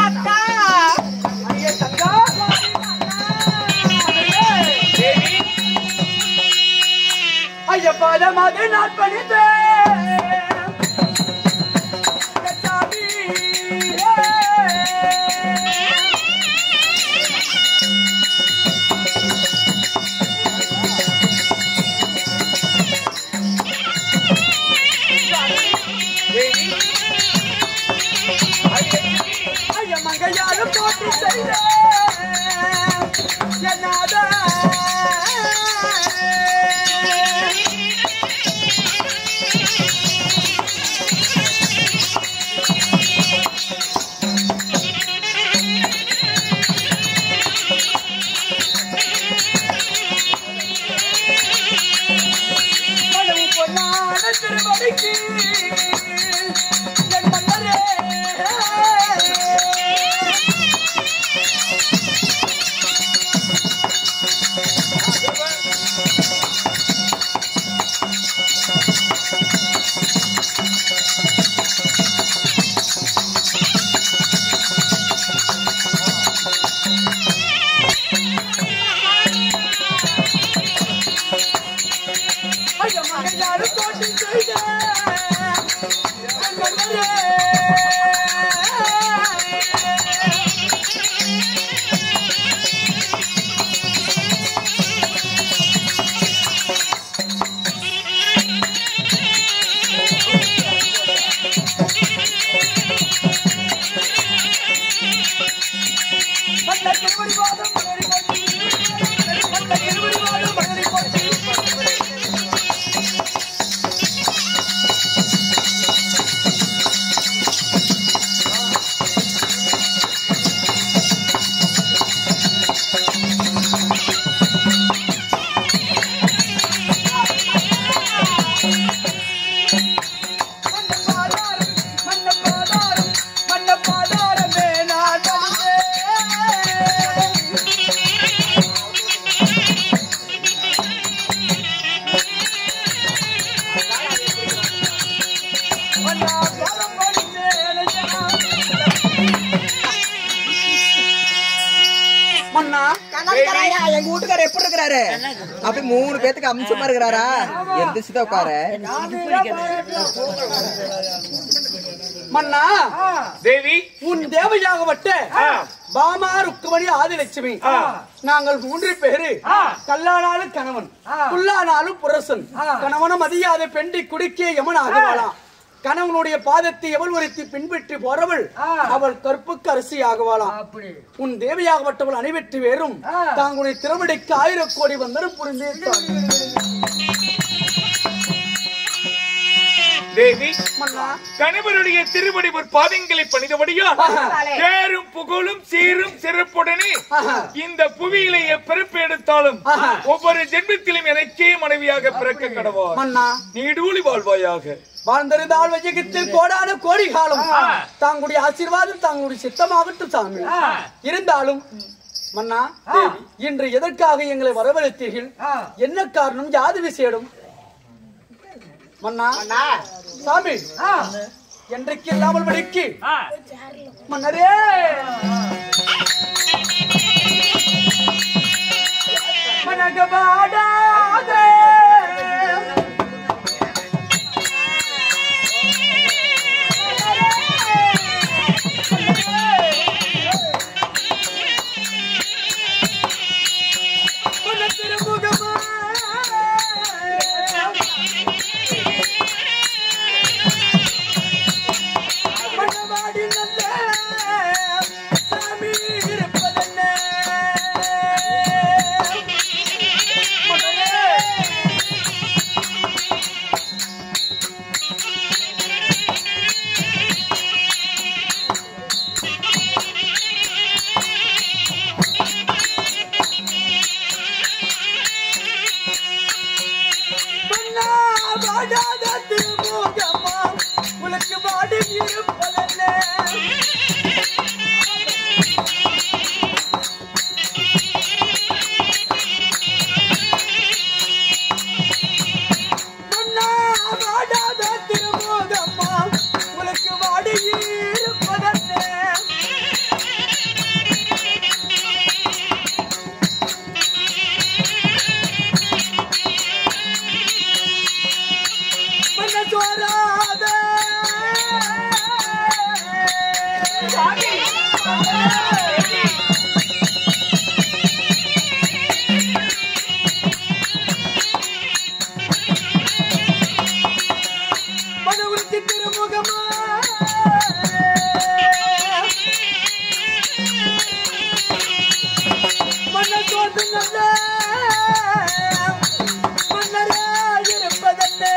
அக்கா ஐயா தங்கா ஐயா பாதமாக நான் பணித்தேன் மங்கையாரும் போட்டி செய்த பொன்னான திருமணிக்கு என் மன்னரே எங்க வீட்டுக்காரர் எப்படி இருக்கிறாரு? அப்படி 3 பேத்துக்கு அம்சமா இருக்கிறாரா? எந்திரிச்சுதான் உட்காரு. மன்னா தேவி உன் தேவையாகப்பட்ட பாமா ருக்குமணி ஆதிலட்சுமி நாங்கள் 3 பேரு கல்லானாலும் கணவன் புல்லானாலும் புரசன் கணவன மதியாத பெண்டி குடிக்கே யமன் ஆகவாளாம் கணவனுடைய பாதத்தை எவள் ஒருத்தி பின்பற்றி போறவள் அவள் கற்புக்கு அரசி ஆகவாளாம் உன் தேவையாகப்பட்டவள் அனைவற்று வேறும் தாங்களுடைய திருவிடைக்கு 1000 கோடி வந்தரும் புரிந்தே தேவி கணவருடைய திருவடி பாதங்களை பணிந்தபடியா பேரும் புகழும் சீரும் சிறப்புடனே இந்த புவியிலேயே பிறப்பு எடுத்தாலும் ஒவ்வொரு ஜென்மத்திலும் எனக்கே மனைவியாக பிறக்க கடவார் நீடூழி வாழ்வாயாக வாழ்ந்திருந்தால் வையகத்தில் கோடான கோடி காலம் தாங்களுடைய ஆசீர்வாதம் தாங்களுடைய சித்தமாகட்டும் சாமி இருந்தாலும் மன்னா இன்று எதற்காக எங்களை வரவழைத்தீர்கள் என்ன காரணம் யாது விசேடம் மன்னா சாமி என்றைக்கு இல்லாமல் படிக்கு மன்னரே மனகபாடாதே உனக்கு பாடி இருப்பதல்ல மனவுறுத்தி திருமுகமா மன்ன தோன்று நல்ல மன்னராயிருப்பதே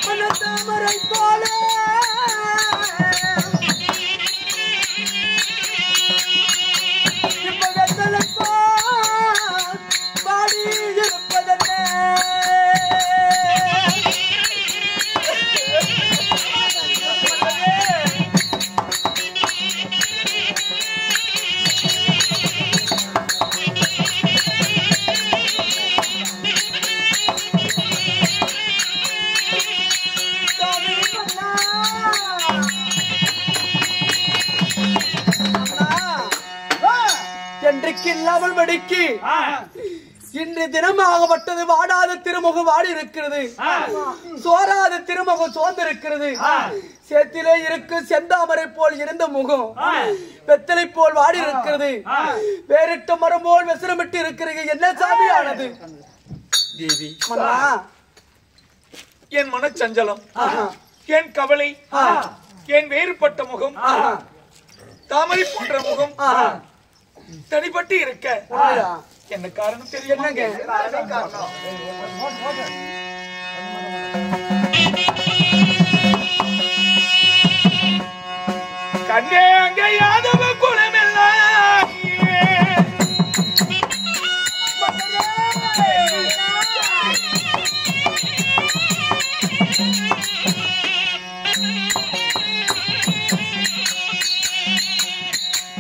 மனத்தாமரை போல பாடி இருப்பதே என்றைக்கு இல்லாமல் மடிக்கு இன்று தினம் ஆகப்பட்டது வாடாத திருமுகம் வாடி இருக்கிறது சோராத திருமுகம் சோர்ந்திருக்கிறது சேத்திலே இருக்கு செந்தாமரை போல் இருந்த முகம் வெத்தலை போல் வாடி இருக்கிறது வேறிட்ட மரம் போல் விசிறமிட்டு இருக்கிறது என்ன சாமியானது தேவி மன்னா என் மனச்சஞ்சலம் என் கவலை என் வேறுபட்ட முகம் தாமரை போன்ற முகம் தனிப்பட்டு இருக்க என்ன காரணம் தெரியும் கண்ணே அங்க யாதவ குலமெல்லாம்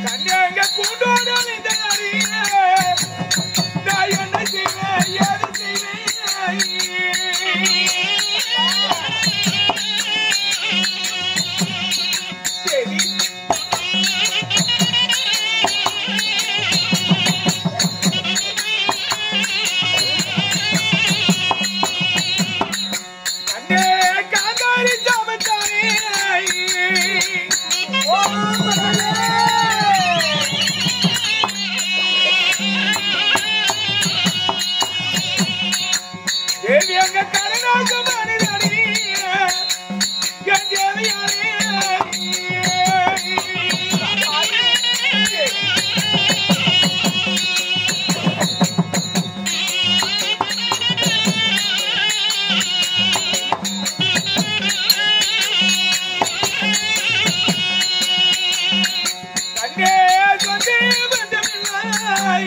கண்ணே கூண்டோட இந்த நான் என்ன செய்வேன் ஏது செய்வேன் தேவி கண்ணே காந்தாரி சாமத்தாரி தேவி அங்க கருணாக மனிதனே என் தேவியாரே கண்ணே சொந்தே பந்தமில்லை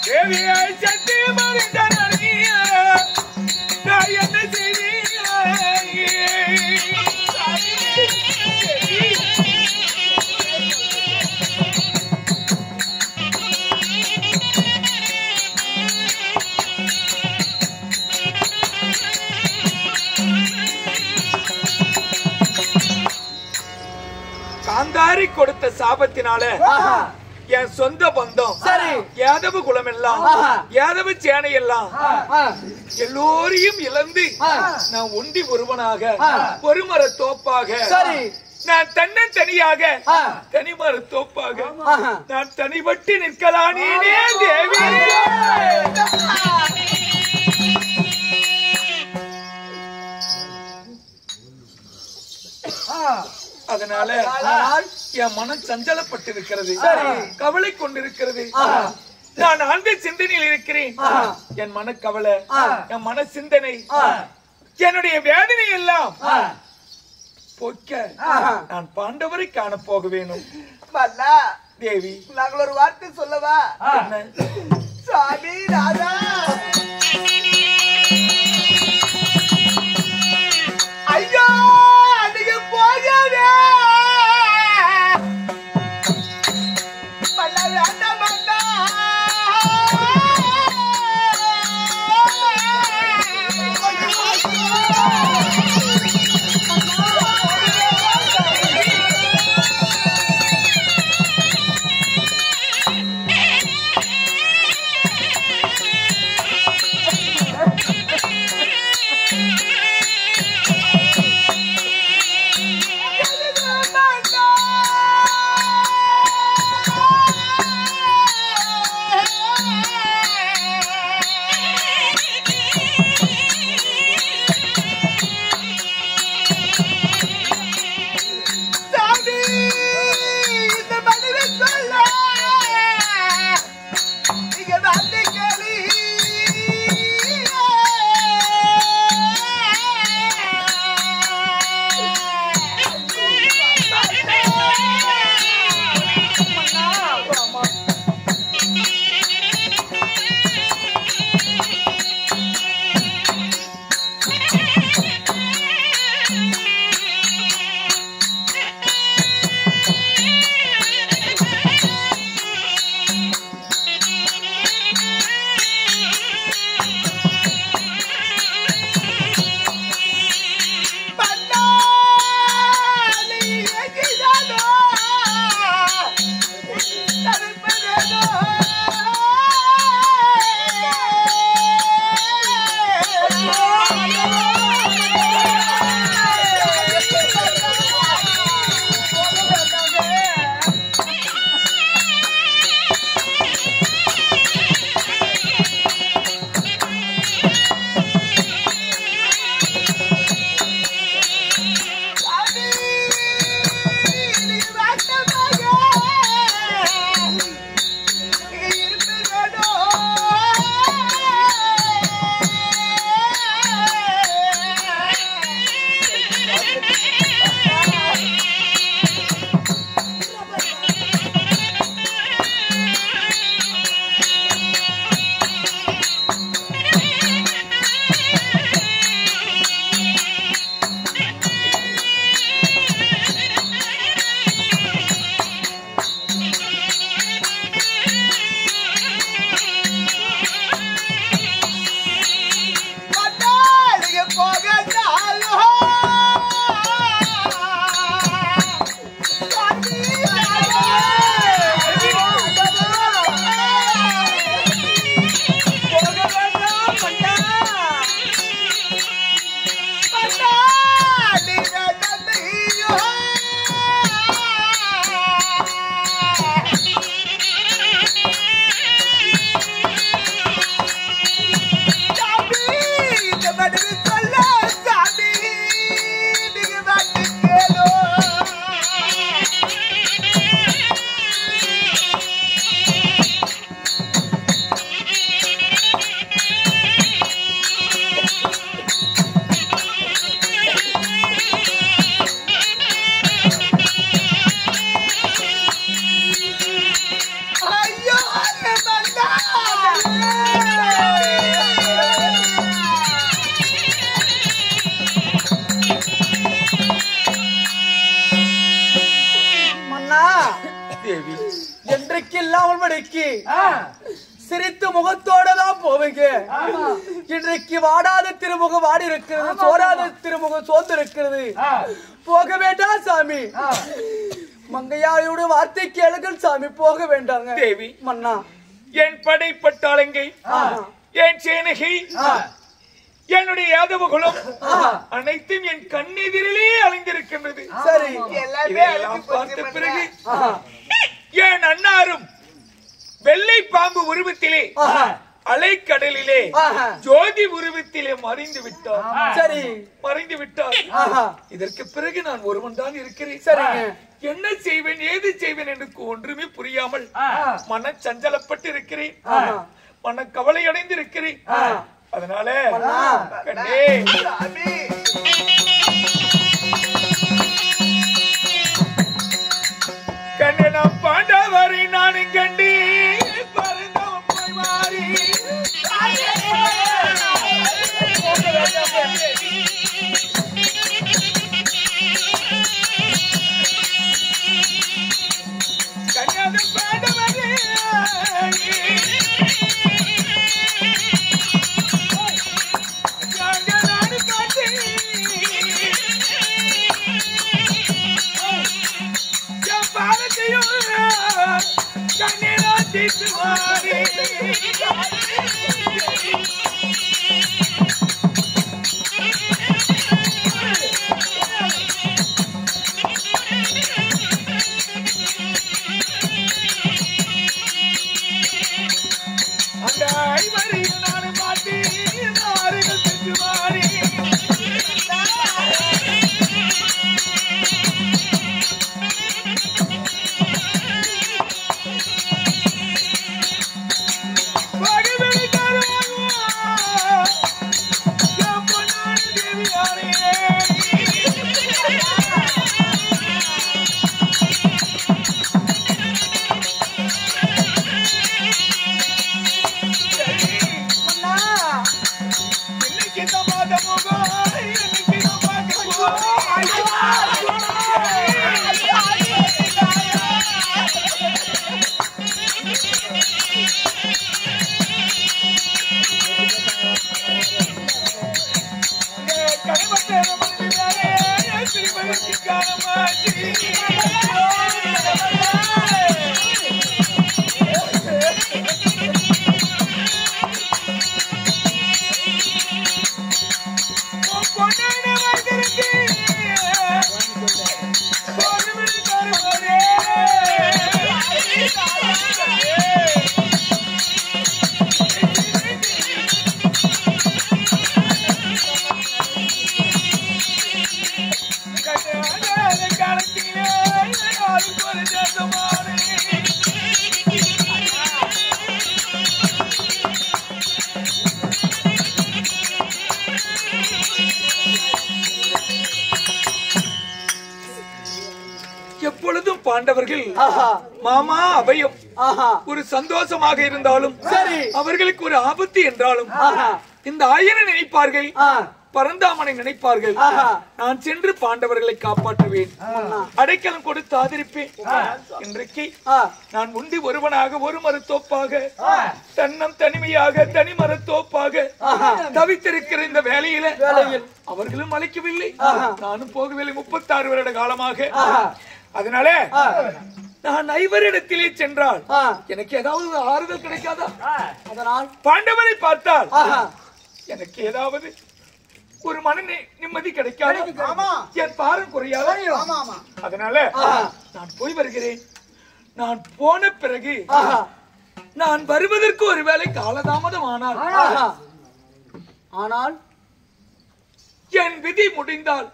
தேவியாய் சக்தி மறிந்தனே நான் என்ன காந்தாரி கொடுத்த சாபத்தினால என் சொந்த பந்தம் சரி யாதவ குலம் எல்லாம் யாதவ சேனை எல்லாம் எல்லோரையும் இழந்து நான் ஒண்டி ஒருவனாக ஒருமர தோப்பாக சரி நான் தனியாக தனிமர தோப்பாக நான் தனிபட்டு நிற்கலானே தேவி அதனால என் மனம் சஞ்சலப்பட்டு இருக்கிறது கவலை கொண்டிருக்கிறது நான் ஆழ்ந்த சிந்தனையில் இருக்கிறேன் என் மனக்கவலை என் மன சிந்தனை என்னுடைய வேதனை எல்லாம் போக்க நான் பாண்டவரை காண போக வேணும் மன்னா தேவி நாங்கள் ஒரு வார்த்தை சொல்லவா என்ன சாமி ராதா நாளைக்கு சிரித்து முகத்தோட தான் போவீங்க. இன்றைக்கு வாடாத திருமுகம் வாடி இருக்கிறது, சோறாத திருமுகம் சோர்ந்து இருக்கிறது. போக வேண்டாம் சாமி. மங்கையாரோட வார்த்தை கேளுங்கள் சாமி, போக வேண்டாங்க. தேவி மன்னா, என் படைப்பட்டாளங்கை, என் சேனகை, என்னுடைய யாதவகுலம் அனைத்தும் என் கண்ணெதிரிலே அலைந்திருக்கின்றது. சரி, இதையெல்லாம் பார்த்த பிறகு என் அன்னாரும் வெள்ளை பாம்பு உருவத்திலே அலைக்கடலிலே ஜோதி உருவத்திலே மறைந்து விட்டார். சரி, மறைந்து விட்டார். இதற்கு பிறகு நான் ஒருவன் தான் இருக்கிறேன். சரிங்க. என்ன செய்வேன், ஏது செய்வேன் எனக்கு ஒன்றுமே புரியாமல் மன சஞ்சலப்பட்டு இருக்கிறேன், மன கவலை அடைந்து இருக்கிறேன். அதனால கண்டே கண்ணே நாம் பாண்டவரை நானும் கண்டி பறந்தவன் போய் மாறி கண்ணாத பாண்டவரே அந்த ஐவரையும் நானும் மாட்டி நாறுகள் சென்று மாறி எப்பொழுதும் பாண்டவர்கள் மாமா அபயம் ஒரு சந்தோஷமாக இருந்தாலும் சரி, அவர்களுக்கு ஒரு ஆபத்து என்றாலும் இந்த ஆயனை நினைப்பார்கள், பரந்தாமனை நினைப்பார்கள். நான் சென்று பாண்டவர்களை காப்பாற்றுவேன், அடைக்கலம் கொடுத்து ஆதரிப்பேன். இன்றைக்கு நான் உண்டி ஒருவனாக ஒரு மரத்தோப்பாக தன்னம் தனிமையாக தனி மரத்தோப்பாக தவித்திருக்கிற இந்த வேலையில அவர்களும் அழைக்கவில்லை, நானும் போகவில்லை 36 வருட காலமாக. அதனால நான் ஐவரிடத்திலே சென்றால் எனக்கு ஏதாவது ஆறுதல் கிடைக்காதா? அதனால் பாண்டவரை பார்த்தால் எனக்கு ஏதாவது ஒரு மன நிம்மதி கிடைக்காது, என் பாரம் குறையாத. அதனால நான் போய் வருகிறேன். நான் போன பிறகு நான் வருவதற்கு ஒருவேளை காலதாமதம் ஆனால் என் விதி முடிந்தால்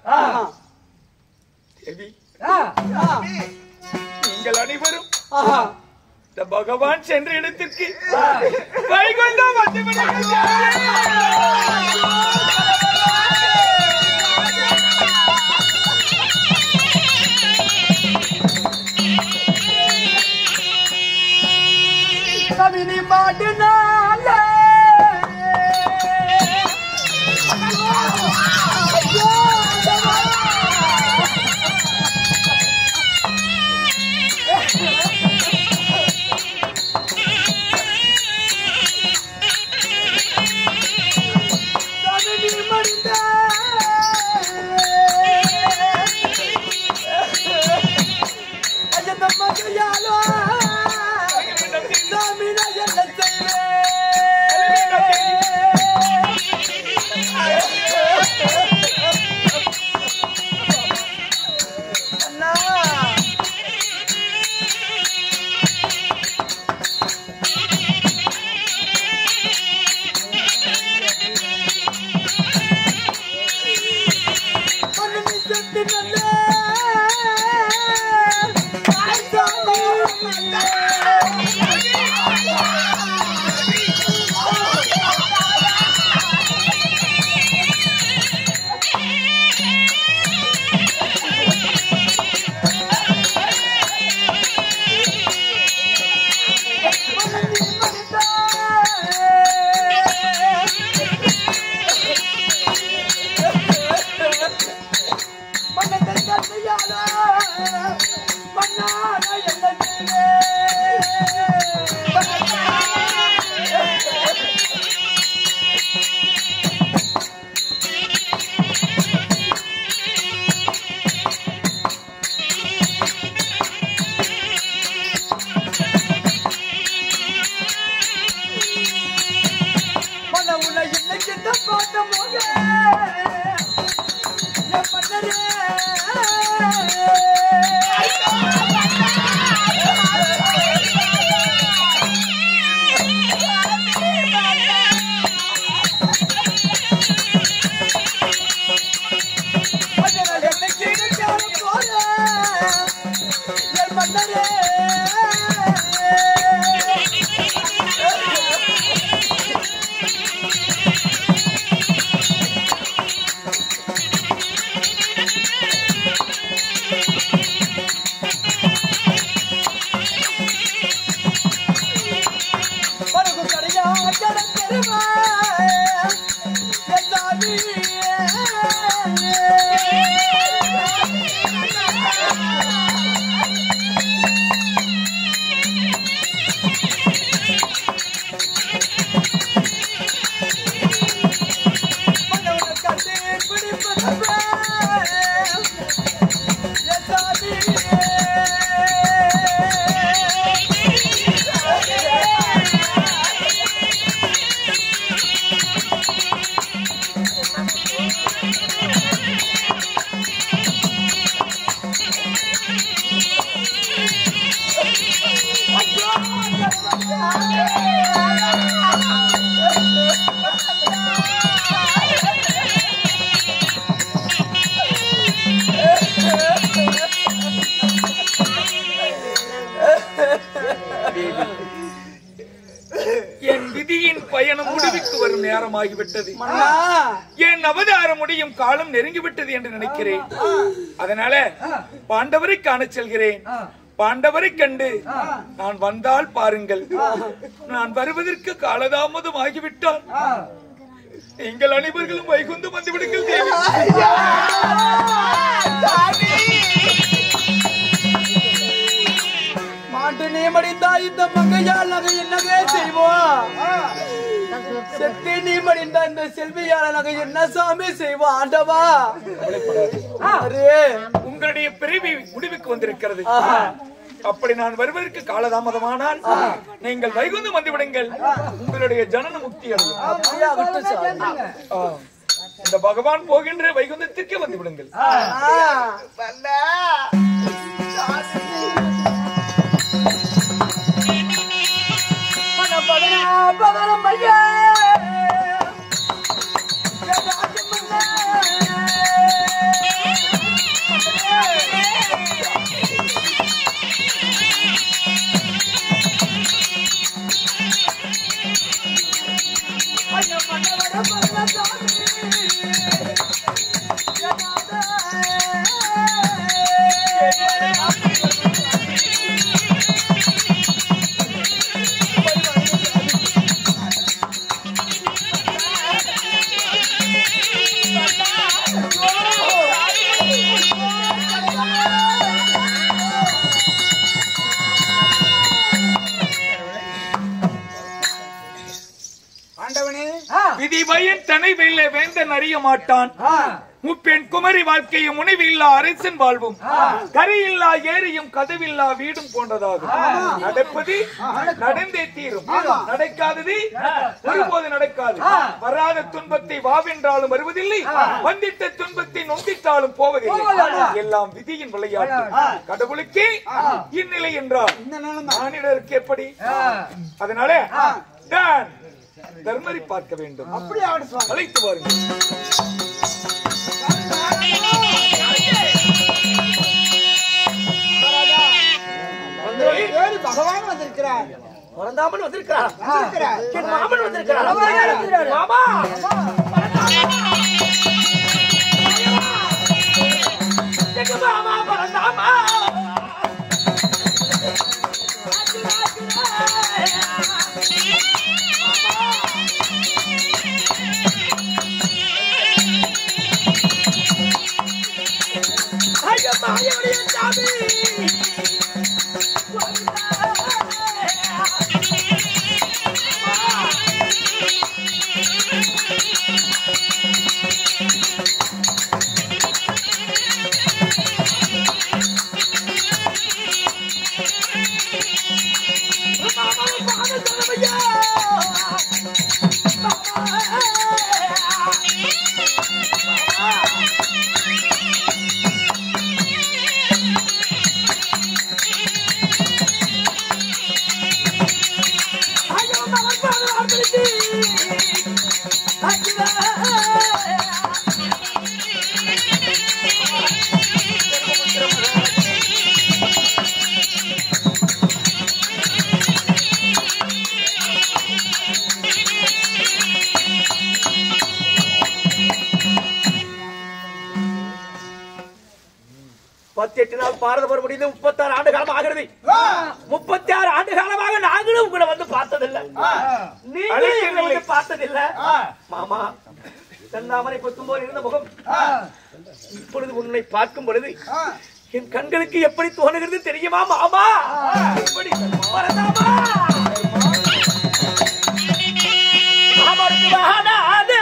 தேவி நீங்கள் அனைவரும் இந்த பகவான் சென்ற இடத்திற்கு வைகுண்டம் வந்துவிடுங்கள். கவினி மாட்டினால என் விதியின் பயணம் முடிவுக்கு வரும் நேரமாகிவிட்டது. என் அவதார முடியும் காலம் நெருங்கிவிட்டது என்று நினைக்கிறேன். அதனால பாண்டவரை காண செல்கிறேன். பாண்டவரை கண்டு நான் வந்தால் பாருங்கள், நான் வருவதற்கு காலதாமதம் ஆகிவிட்டால் நீங்கள் அனைவர்களும் வைகுந்தம் வந்து விடுங்கள் தேவி. மாட்டு நீமடிந்தா இந்த மங்கையால் நகை என்னவே செய்வோம். செத்தி நீமடிந்தா இந்த செல்வியால நகை என்ன சாமி செய்வோம். ஆண்டவா, உங்களுடைய பிறவி முடிவுக்கு வந்திருக்கிறது. அப்படி நான் வருவதற்கு காலதாமதமானால் நீங்கள் வைகுந்தம் வந்து விடுங்கள், உங்களுடைய ஜனன முக்தி அடையும். இந்த பகவான் போகின்ற வைகுந்தத்திற்கு வந்து விடுங்கள். விதி பயன் தனை வெல்ல வேந்தன் அறிய மாட்டான். முப்பெண் குமரி வாழ்க்கையும் முனைவில்லா அரசன் வாழ்வும் கரையில்லா ஏரியும் கதவில்லா வீடும் போன்றதாகும். நடப்பது நடந்தே தீரும், நடக்காதது ஒருபோது நடக்காது. வராத துன்பத்தை வாவென்றாலும் வருவதில்லை, வந்திட்ட துன்பத்தை நொந்திட்டாலும் போவதில்லை. எல்லாம் விதியின் விளையாட்டு. கடவுளுக்கே இந்நிலை என்றால் மானிடருக்கு எப்படி? அதனால தர்மரை பார்க்க வேண்டும். அழைத்து வாருங்கள். பகவான் வந்திருக்கிறார். பரந்தாமன் வந்திருக்கிறார். என் மாமன் வந்திருக்கிறார். மாமா எங்க மாமா பரந்தாமா பாரத போர் முடிந்து 36 ஆண்டு காலம் ஆகிறது. 36 ஆண்டு காலமாக நாங்களும் உங்களை வந்து பார்த்ததில்லை, நீங்களும் வந்து பார்த்ததில்லை. மாமா தன்னாமரை பொத்தும் போல் இருந்த முகம் இப்பொழுது உன்னை பார்க்கும் பொழுது என் கண்களுக்கு எப்படி தோணுகிறது தெரியுமா மாமா? எப்படி வரதாமா? மாமாவுக்கு மகானாதே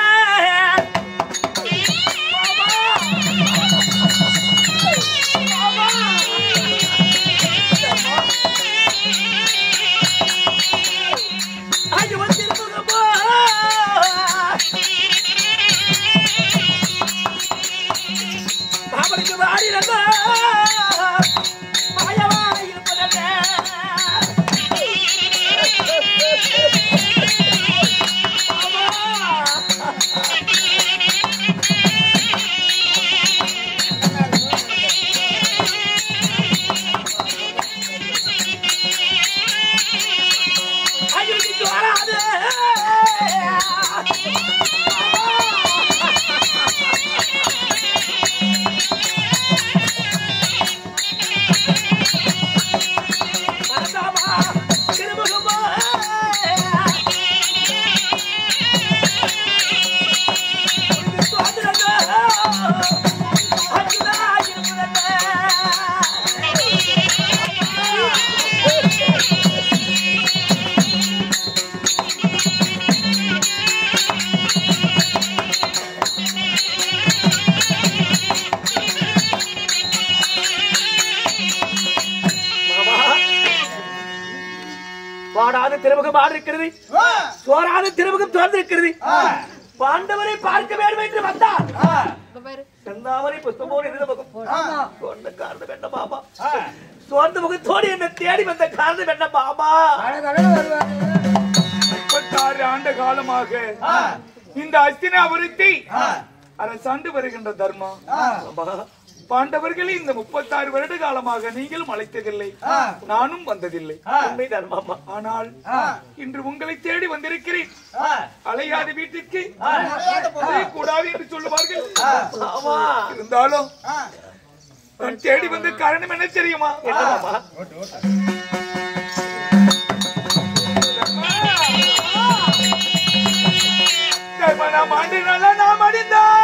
பாடாத திருமுகம் ஆடு இருக்கிறது, சோறாத திருமுகம் திறந்து இருக்கிறது. பாண்டவரை பார்க்க வேண்டும் என்று வந்தார். செந்தாமரை புஷ்பமோடு இருந்த முகம் சொன்ன காரணம் என்ன மாமா? சோர்ந்த முகத்தோடு என்ன தேடி வந்த காரணம் என்ன மாமா? 36 ஆண்டு காலமாக இந்த அஸ்தினாபுரத்தை அரசாண்டு வருகின்ற தர்மா பாண்டவர்களே இந்த 36 வருட காலமாக நீங்களும் அழைத்ததில்லை, நானும் வந்ததில்லை. ஆனால் இன்று உங்களை தேடி வந்திருக்கிறேன். அலையாத வீட்டுக்கு கூடாது என்று சொல்லுவார்கள். இருந்தாலும் நான் தேடி வந்த காரணம் என்ன தெரியுமா? நாம் ஆண்டு நல்லா நாம் அடிந்தோம்.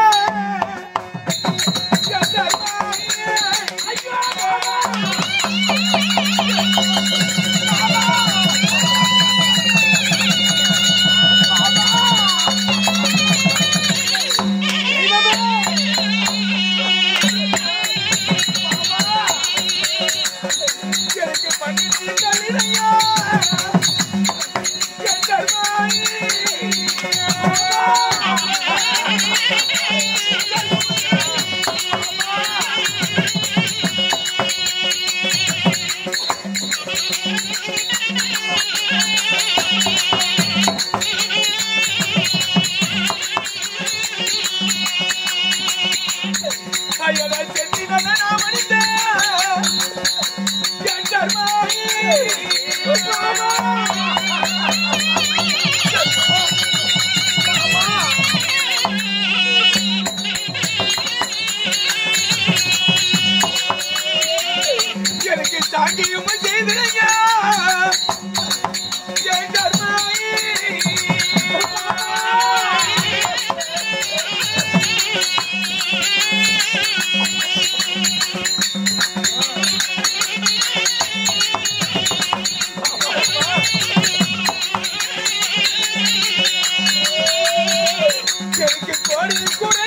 எனக்கு தாங்கியும் செய்திருங்க எனக்கு கோடி கூட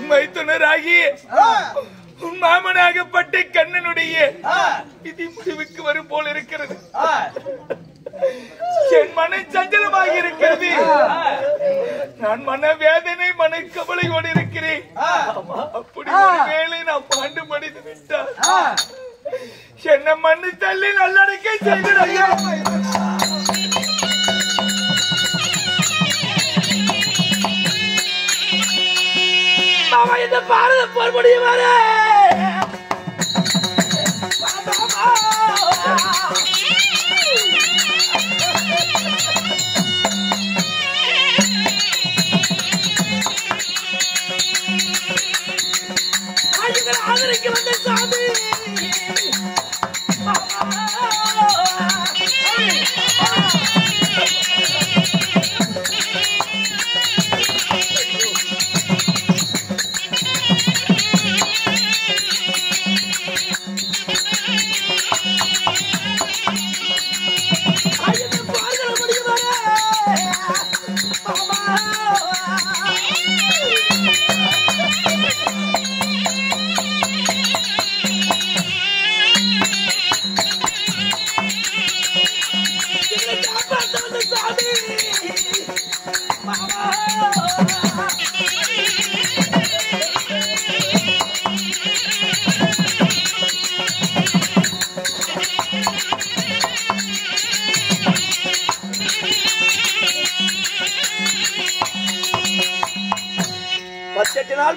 மைத்துனராகி உன் மாமனாகப்பட்ட கண்ணனுடைய விதி முடிவுக்கு வரும் போல் இருக்கிறது. என் மன சஞ்சலமாக இருக்கிறது. நான் மன வேதனை மன கவலையோடு இருக்கிறேன். அப்படி ஒரு வேளை நான் பாண்டு மடிந்து விட்டால் என்ன மண்ணு தள்ளி நல்லடக்கை செய்திடையா. மாமா இந்த பாரத போர் முடியும் வர ஆதரிக்க வந்த சாமி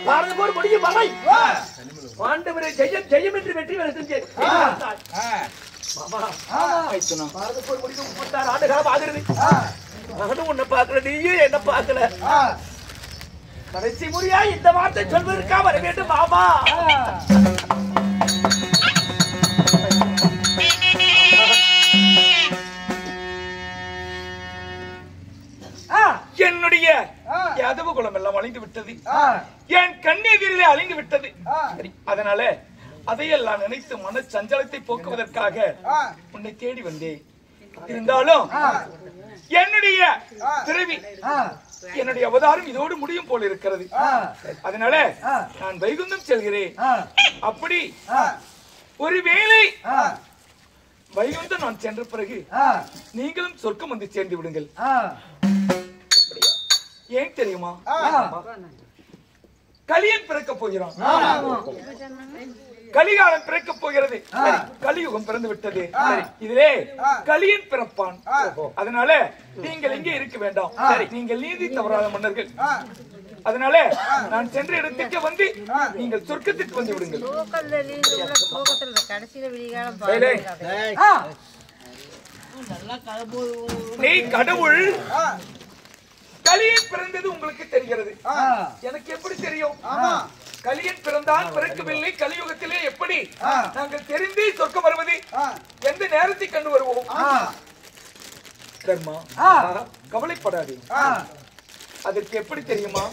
பாரத போர் முடியும் வரை ஆண்டவரை ஜெயம் ஜெயம் என்று வெற்றி பெற செஞ்சு பாரத போர் முடியும் 36 ஆண்டு காலம் ஆகிறது. நானும் உன்னை பார்க்கல, நீயும் என்ன பார்க்கல. கடைசி முறையா இந்த வார்த்தை சொல்வதற்கா வர வேண்டும் மாமா. என்னுடைய யாதவ குலம் எல்லாம் அழிந்து விட்டது. என் கண்ணெதிரிலே அழிந்து விட்டது. அதனால அதையெல்லாம் நினைத்து மன சஞ்சலத்தை போக்குவதற்காக உன்னை தேடி வந்தேன். இருந்தாலும் என்னுடைய பிறவி என்னுடைய அவதாரம் இதோடு முடியும் போல இருக்கிறது. அதனால நான் வைகுந்தம் செல்கிறேன். அப்படி ஒருவேளை வைகுந்தம் நான் சென்ற பிறகு நீங்களும் சொர்க்கம் வந்து சேர்ந்து விடுங்கள். ஏன் தெரியுமா? கலியன் பிறக்க போகிறான். கலிகாலம் பிறக்க போகிறது. கலியுகம் பிறந்து விட்டது. இதிலே கலியன் பிறப்பான். அதனால நீங்கள் இங்கே இருக்க வேண்டாம். நீங்கள் நீதி தவறாத மன்னர்கள். அதனால நான் சென்ற இடத்துக்கு வந்து நீங்கள் சொர்க்கத்துக்கு வந்து விடுங்கள். நீ கடவுள் கலியன் பிறந்தது உங்களுக்கு தெரிகிறது. எனக்கு எப்படி தெரியும்? கலியன் பிறந்தான், பிறக்கவில்லை. கலியுகத்திலே எப்படி நாங்கள் தெரிந்து சொர்க்கம் வருவது? எந்த நேரத்தை கண்டு வருவோம்? தர்மா, கவலைப்படாதே. அதற்கு எப்படி தெரியுமா?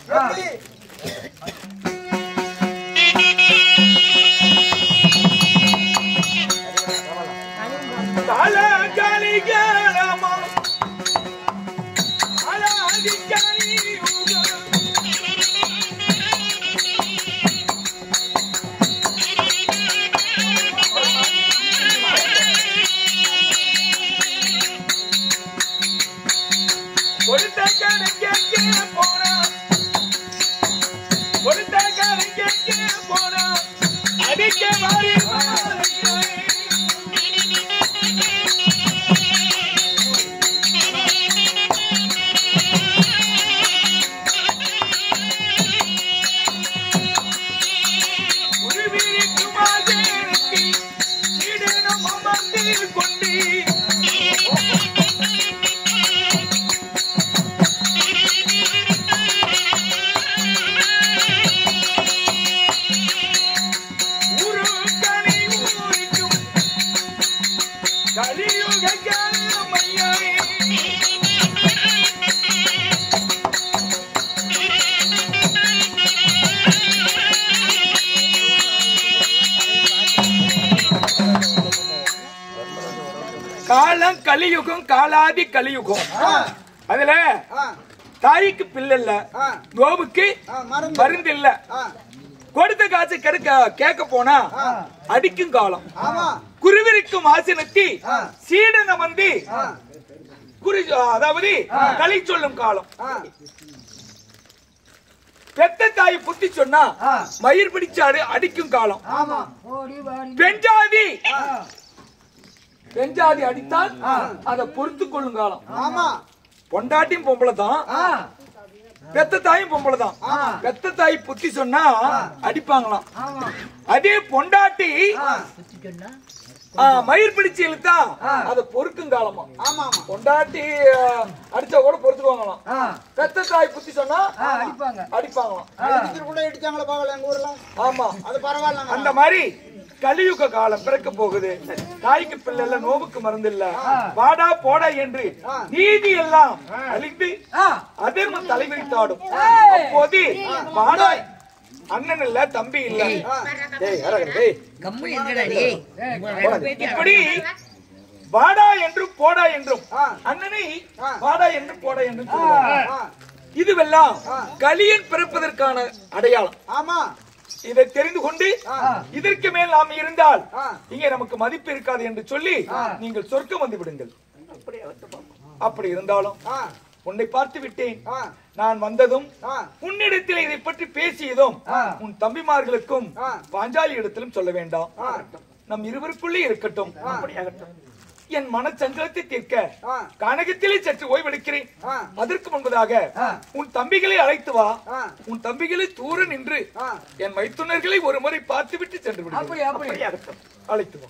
காலம் கலியுகம், காலாதி கலியுகம். அதுல தாய்க்கு பிள்ளை இல்ல, நோவுக்கு மருந்து இல்ல. கொடுத்த காசு கேட்க போனா அடிக்கும் காலம். குருவிருக்கும் ஆசனத்தி சீடனை வந்து அதாவது களி சொல்லும் காலம். பெத்த தாய் புத்தி சொன்னா மயிர் பிடிச்சாடு அடிக்கும் காலம். பெஞ்சாதி அடித்தால் அதை பொறுத்து கொள்ளும் காலம். பொண்டாட்டியும் பொம்பளை தான், பெத்த தாயும் பொம்பளை தான். பெத்த தாய் புத்தி சொன்னா அடிப்பாங்களாம். அதே பொண்டாட்டி மயிர் பிடிச்சு இழுத்தா அதை பொறுக்கும் காலமா. பொண்டாட்டி அடிச்சா கூட பொறுத்துக்குவாங்களாம். பெத்த தாய் புத்தி சொன்னா அடிப்பாங்களாம். ஆமா, அது பரவாயில்ல. அந்த மாதிரி கலியுக காலம் பிறக்க போகுது. தாய்க்கு பிள்ளை இல்ல, நோவுக்கு மருந்து இல்ல. வாடா போடா என்று நீதி எல்லாம் அழிந்து அதர்மம் தலைவிரித்தாடும். அப்போது வாடா அண்ணன் இல்ல, தம்பி இல்ல, இப்படி வாடா என்றும் போடா என்றும் அண்ணனை வாடா என்று போடா என்றும் சொல்லுவாங்க. இதுவெல்லாம் கலியன் பிறப்பதற்கான அடையாளம். ஆமா, இதை தெரிந்து கொண்டு இதற்கு மேல் நாம் இருந்தால் இங்கே நமக்கு மதிப்பு இருக்காது என்று சொல்லி நீங்கள் சொர்க்கம் வந்து விடுங்கள். அப்படி இருந்தாலும் உன்னை பார்த்து விட்டேன். நான் வந்ததும் உன்னிடத்தில் இதை பற்றி பேசியதும் உன் தம்பிமார்களுக்கும் பாஞ்சாலி இடத்திலும் சொல்ல வேண்டாம். நம் இருவருக்குள்ளே இருக்கட்டும். என் மனச்சஞ்சலத்தை தீர்க்க கனகத்திலே சற்று ஓய்வெடுக்கிறேன். அதற்கு முன்பதாக உன் தம்பிகளை அழைத்து வா. உன் தம்பிகளை தூர நின்று என் மைத்துனர்களை ஒரு முறை பார்த்து விட்டு சென்று விடுகிறேன். அழைத்து வா.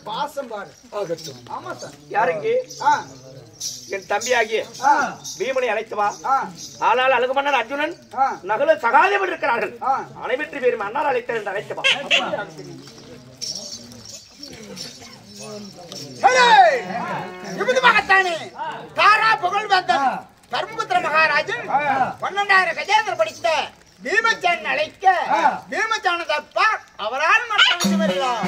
பாசம் ஆகட்டும். ஆமா சார். யாருங்க? என் தம்பியாகிய பீமனை அழைத்து வா. ஆனால் அழகு மன்னர் அர்ஜுனன் நகல சகாதேவன் இருக்கிறார்கள். அனைவற்று பேரும் அண்ணார் அழைத்த என்று அழைத்து வா. தர்மபுத்திர மகாராஜன் 12,000 கஜேந்திர படித்த பீமச்சான் அழைக்க பீமச்சான தப்பா அவரால் மட்டும் வருகிறார்.